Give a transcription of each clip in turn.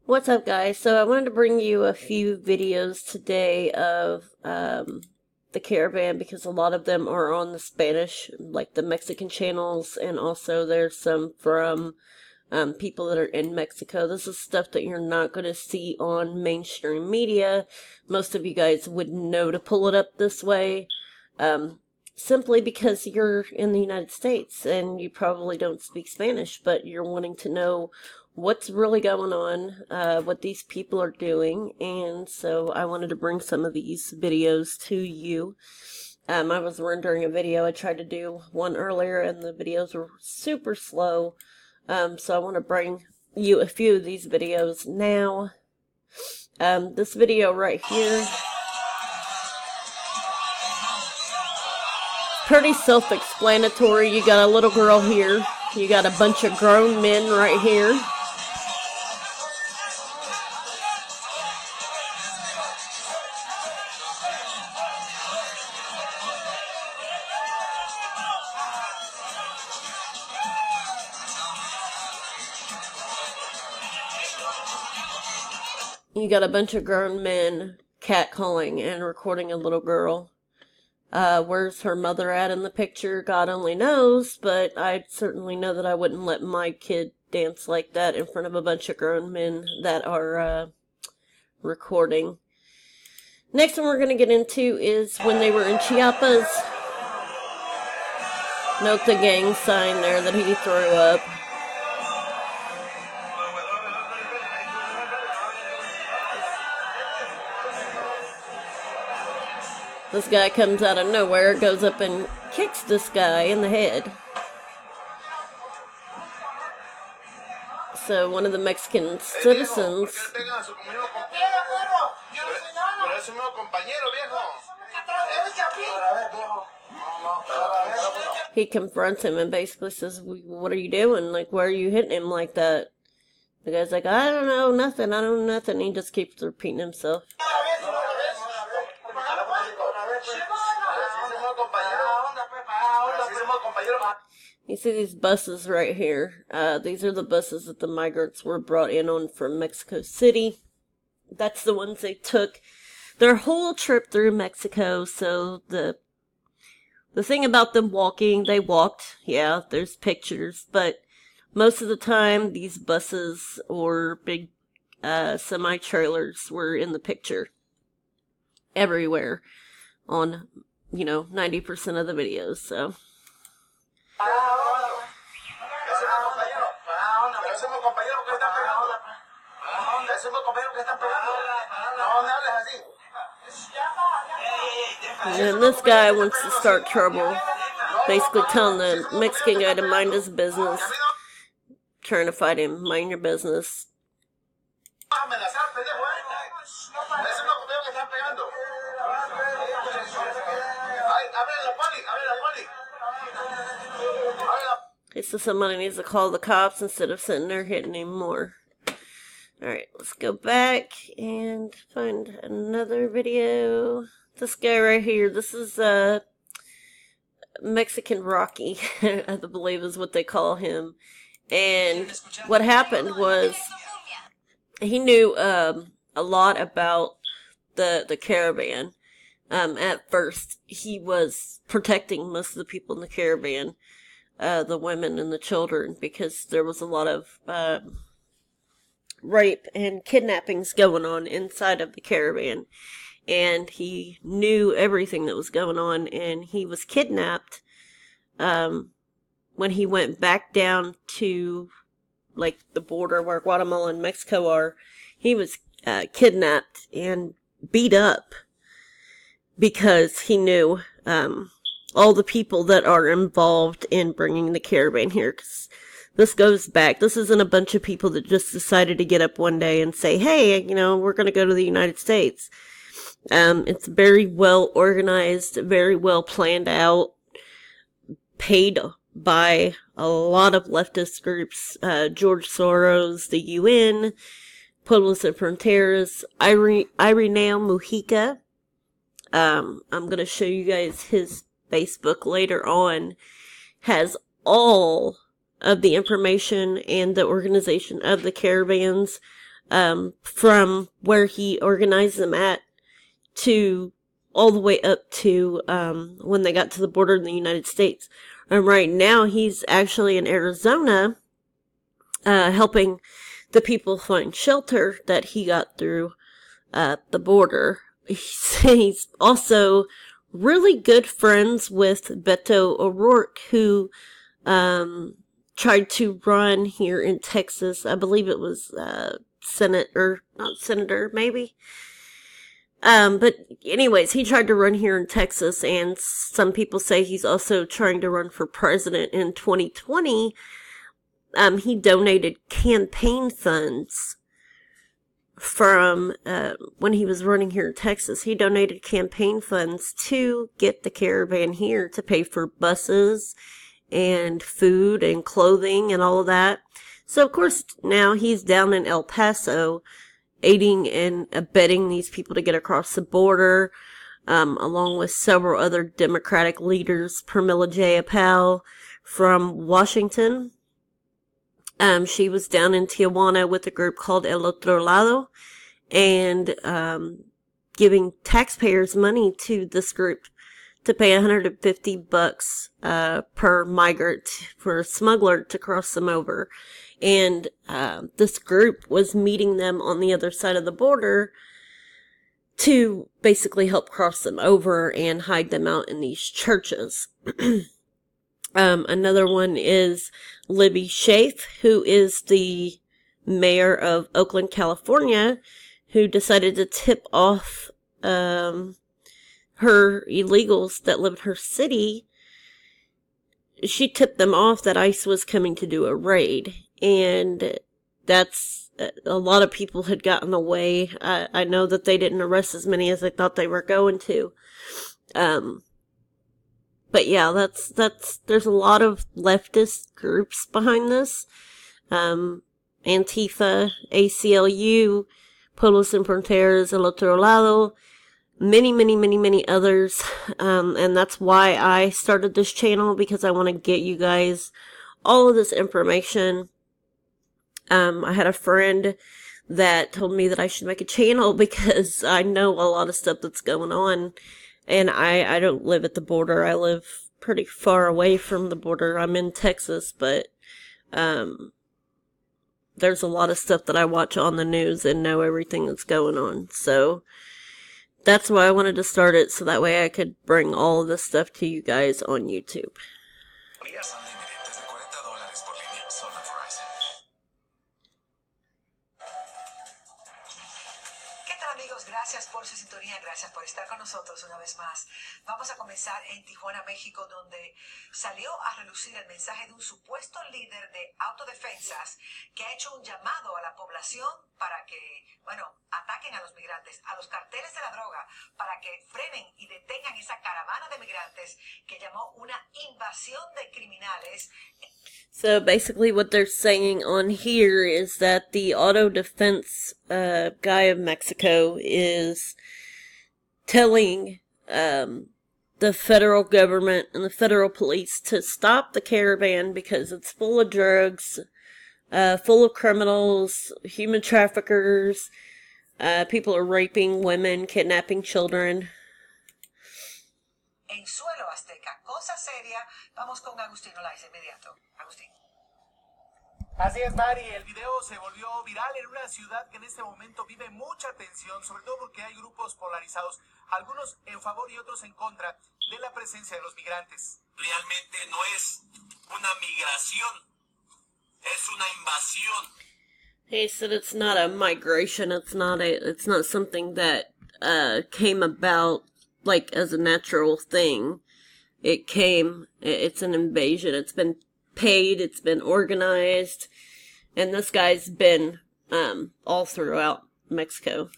What's up, guys? So I wanted to bring you a few videos today of the caravan because a lot of them are on the Spanish, like the Mexican channels, and also there's some from people that are in Mexico. This is stuff that you're not going to see on mainstream media. Most of you guys wouldn't know to pull it up this way, simply because you're in the United States and you probably don't speak Spanish, but you're wanting to know what's really going on, what these people are doing, and so I wanted to bring some of these videos to you. I was rendering a video. I tried to do one earlier and the videos were super slow, so I want to bring you a few of these videos now. This video right here, pretty self-explanatory. You got a little girl here, you got a bunch of grown men right here. You got a bunch of grown men catcalling and recording a little girl. Where's her mother at in the picture? God only knows, but I certainly know that I wouldn't let my kid dance like that in front of a bunch of grown men that are recording. Next one we're going to get into is when they were in Chiapas. Note the gang sign there that he threw up. This guy comes out of nowhere, goes up and kicks this guy in the head. So one of the Mexican citizens, he confronts him and basically says, "What are you doing? Like, why are you hitting him like that?" The guy's like, "I don't know, nothing, I don't know nothing." He just keeps repeating himself. You see these buses right here. These are the buses that the migrants were brought in on from Mexico City. That's the ones they took their whole trip through Mexico. So the thing about them walking, they walked. Yeah, there's pictures, but most of the time these buses or big semi-trailers were in the picture everywhere on, 90% of the videos. So and this guy wants to start trouble, basically telling the Mexican guy to mind his business, trying to fight him. Mind your business. He says somebody needs to call the cops instead of sitting there hitting him more. Alright, let's go back and find another video. This guy right here, this is Mexican Rocky, I believe is what they call him. And what happened was he knew a lot about the caravan. At first, he was protecting most of the people in the caravan, the women and the children, because there was a lot of rape and kidnappings going on inside of the caravan. And he knew everything that was going on, and he was kidnapped when he went back down to, like, the border where Guatemala and Mexico are. He was kidnapped and beat up because he knew all the people that are involved in bringing the caravan here. 'Cause this goes back. This isn't a bunch of people that just decided to get up one day and say, "Hey, we're going to go to the United States." It's very well organized, very well planned out, paid by a lot of leftist groups, George Soros, the UN, Pueblos Sin Fronteras, Irineo Mujica. I'm going to show you guys his Facebook later on, has all of the information and the organization of the caravans. from where he organized them at to all the way up to when they got to the border in the United States. And right now, he's actually in Arizona, helping the people find shelter that he got through the border. He's also really good friends with Beto O'Rourke, who tried to run here in Texas. I believe it was not senator, maybe. But anyways, he tried to run here in Texas, and some people say he's also trying to run for president in 2020. He donated campaign funds from, when he was running here in Texas. He donated campaign funds to get the caravan here to pay for buses and food and clothing and all of that. So, of course, now he's down in El Paso, aiding and abetting these people to get across the border, along with several other Democratic leaders. Pramila Jayapal from Washington. She was down in Tijuana with a group called El Otro Lado, and giving taxpayers money to this group to pay $150 per migrant for a smuggler to cross them over. And this group was meeting them on the other side of the border to basically help cross them over and hide them out in these churches. Another one is Libby Schaaf, who is the mayor of Oakland, California, who decided to tip off her illegals that live in her city. She tipped them off that ICE was coming to do a raid, and that's a lot of people had gotten away. I know that they didn't arrest as many as they thought they were going to. But yeah, there's a lot of leftist groups behind this. Antifa, ACLU, Pueblos Sin Fronteras, El Otro Lado, many others. And that's why I started this channel, because I want to get you guys all of this information. I had a friend that told me that I should make a channel because I know a lot of stuff that's going on. And I don't live at the border. I live pretty far away from the border. I'm in Texas, but there's a lot of stuff that I watch on the news and know everything that's going on. So that's why I wanted to start it, so that way I could bring all of this stuff to you guys on YouTube. Amigos, gracias por su sintonía, gracias por estar con nosotros una vez más. Vamos a comenzar en Tijuana, México, donde salió a relucir el mensaje de un supuesto líder de autodefensas que ha hecho un llamado a la población para que, ataquen a los migrantes, a los carteles de la droga, para que frenen y detengan esa caravana de migrantes que llamó una invasión de criminales. So basically what they're saying on here is that the auto defense guy of Mexico is telling the federal government and the federal police to stop the caravan because it's full of drugs, full of criminals, human traffickers, people are raping women, kidnapping children. En suelo azteca, cosa seria. Vamos con Agustín Olaiz inmediato. Agustín. Así es, Mari, el video se volvió viral en una ciudad que en este momento vive mucha tensión, sobre todo porque hay grupos polarizados, algunos en favor y otros en contra de la presencia de los migrantes. Realmente no es una migración, es una invasión. He said it's not a migration, it's not something that came about like as a natural thing. It's an invasion. It's been paid, it's been organized, and this guy's been all throughout Mexico.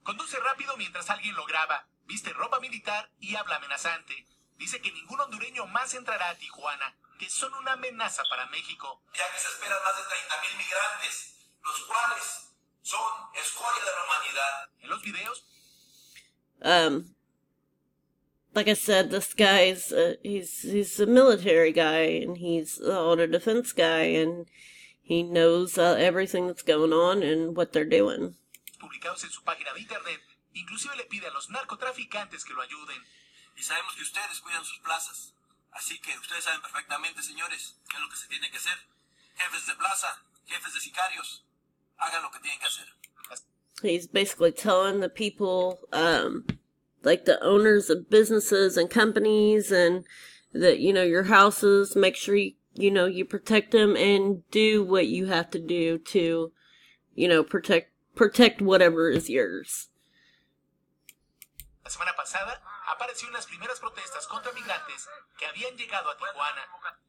Conduce rápido mientras alguien lo graba, viste ropa militar y habla amenazante. Dice que ningún hondureño más entrará a Tijuana, que son una amenaza para México. Ya que se esperan más de 30,000 migrantes, los cuales son escoria de la humanidad. En los videos, like I said, this guy's he's a military guy, and he's the auto defense guy, and He knows everything that's going on and what they're doing. Publicados en su página de internet, inclusive le pide a los narcotraficantes que lo ayuden. Y sabemos que ustedes cuidan sus plazas. Así que ustedes saben perfectamente, señores, qué es lo que se tiene que hacer. Jefes de plaza, jefes de sicarios, hagan lo que tienen que hacer. He's basically telling the people, like the owners of businesses and companies and that, you know, your houses, make sure you protect them and do what you have to do to, you know, protect whatever is yours. La semana pasada apareció en las primeras protestas contra migrantes que habían llegado a Tijuana.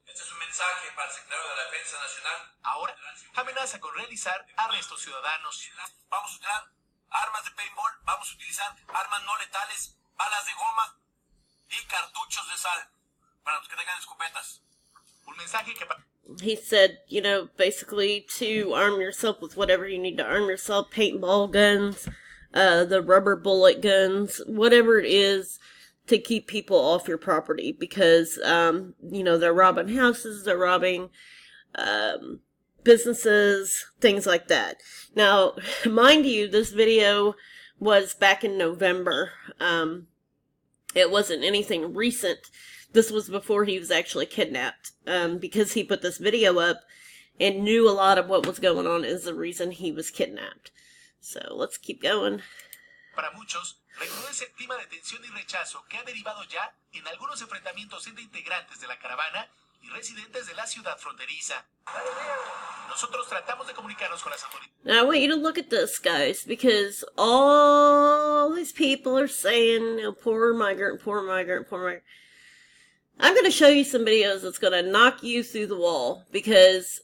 Este es un mensaje para el secretario de la Defensa Nacional. Ahora amenaza con realizar arrestos ciudadanos. Vamos a utilizar armas de paintball, vamos a utilizar armas no letales, balas de goma y cartuchos de sal para los que tengan escopetas. Un mensaje que... He said, you know, basically to arm yourself with whatever you need to arm yourself, paintball guns, the rubber bullet guns, whatever it is to keep people off your property because, you know, they're robbing houses, they're robbing, businesses, things like that. Now, mind you, this video was back in November. It wasn't anything recent. This was before he was actually kidnapped, because he put this video up and knew a lot of what was going on is the reason he was kidnapped. So, let's keep going. Para muchos, recrudece el clima de tensión y rechazo que ha derivado ya en algunos enfrentamientos entre integrantes de la caravana y residentes de la ciudad fronteriza. Nosotros tratamos de comunicarnos con las autoridades. Now, I want you to look at this, guys, because all these people are saying, oh, poor migrant, poor migrant, poor migrant. I'm going to show you some videos that's going to knock you through the wall, because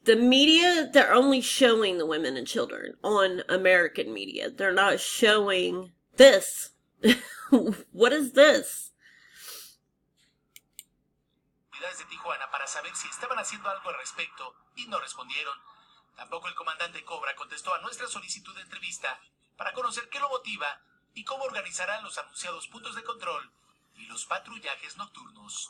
the media, they're only showing the women and children on American media. They're not showing this. What is this? De Tijuana para saber si estaban haciendo algo al respecto y no respondieron. Tampoco el comandante Cobra contestó a nuestra solicitud de entrevista para conocer qué lo motiva y cómo organizarán los anunciados puntos de control y los patrullajes nocturnos.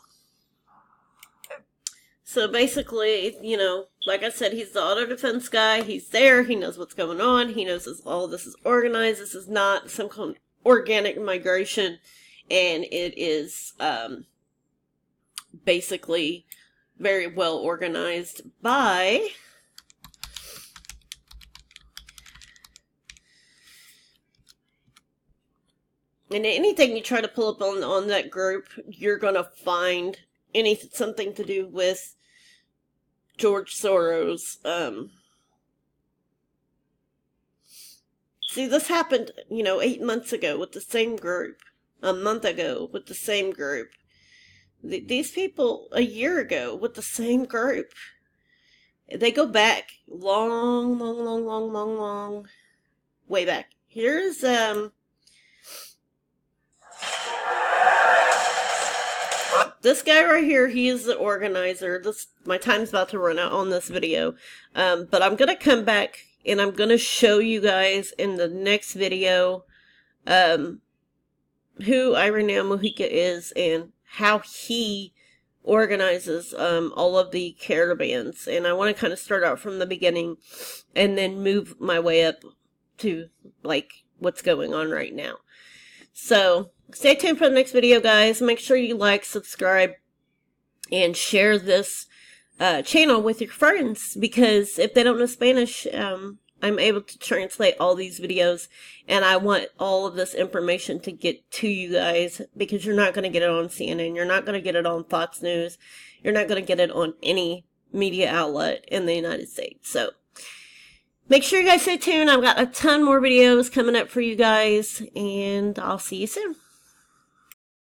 So basically, you know, like I said, he's the auto defense guy. He's there. He knows what's going on. He knows all this is organized. This is not some kind of organic migration. And it is basically very well organized by... And anything you try to pull up on that group, you're going to find something to do with George Soros. See, this happened, you know, 8 months ago with the same group. A month ago with the same group. These people, a year ago with the same group. They go back long way back. Here's, this guy right here, he is the organizer. My time's about to run out on this video. But I'm going to come back and I'm going to show you guys in the next video who Irene Mujica is and how he organizes all of the caravans. And I want to kind of start out from the beginning and then move my way up to, like, what's going on right now. So, stay tuned for the next video, guys. Make sure you like, subscribe, and share this channel with your friends, because if they don't know Spanish, I'm able to translate all these videos, and I want all of this information to get to you guys, because you're not going to get it on CNN, you're not going to get it on Fox News, you're not going to get it on any media outlet in the United States. So, make sure you guys stay tuned. I've got a ton more videos coming up for you guys, and I'll see you soon.